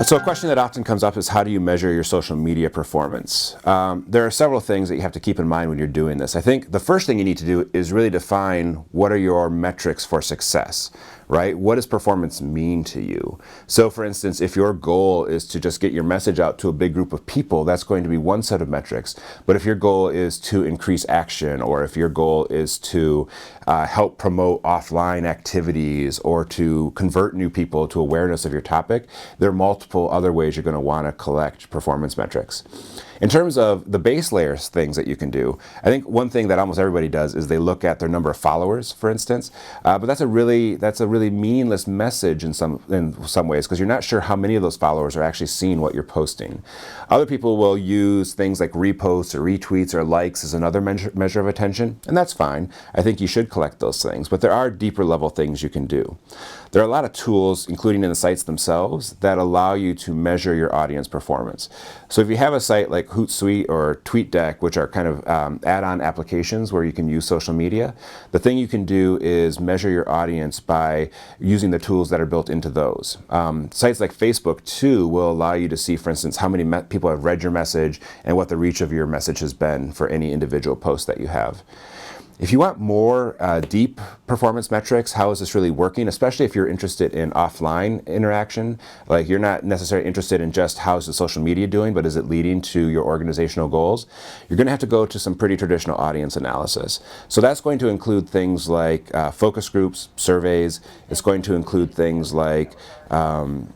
So a question that often comes up is, how do you measure your social media performance? There are several things that you have to keep in mind when you're doing this. I think the first thing you need to do is really define what are your metrics for success, right? What does performance mean to you? So for instance, if your goal is to just get your message out to a big group of people, that's going to be one set of metrics. But if your goal is to increase action, or if your goal is to help promote offline activities, or to convert new people to awareness of your topic, there are multiple other ways you're going to want to collect performance metrics. In terms of the base layers things that you can do, I think one thing that almost everybody does is they look at their number of followers, for instance. But that's a really meaningless message in some ways, because you're not sure how many of those followers are actually seeing what you're posting. Other people will use things like reposts or retweets or likes as another measure of attention, and that's fine. I think you should collect those things, but there are deeper level things you can do. There are a lot of tools, including in the sites themselves, that allow you to measure your audience performance. So if you have a site like Hootsuite or TweetDeck, which are kind of add-on applications where you can use social media, the thing you can do is measure your audience by using the tools that are built into those. Sites like Facebook, too, will allow you to see, for instance, how many people have read your message and what the reach of your message has been for any individual post that you have. If you want more deep performance metrics, how is this really working, especially if you're interested in offline interaction, like you're not necessarily interested in just how is the social media doing, but is it leading to your organizational goals, you're going to have to go to some pretty traditional audience analysis. So that's going to include things like focus groups, surveys. It's going to include things like going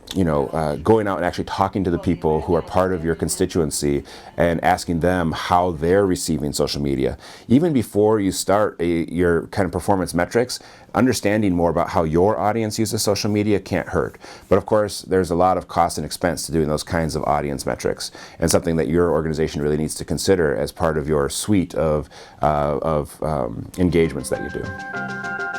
out and actually talking to the people who are part of your constituency and asking them how they're receiving social media. Even before you start your kind of performance metrics, understanding more about how your audience uses social media can't hurt. But of course, there's a lot of cost and expense to doing those kinds of audience metrics, and something that your organization really needs to consider as part of your suite of engagements that you do.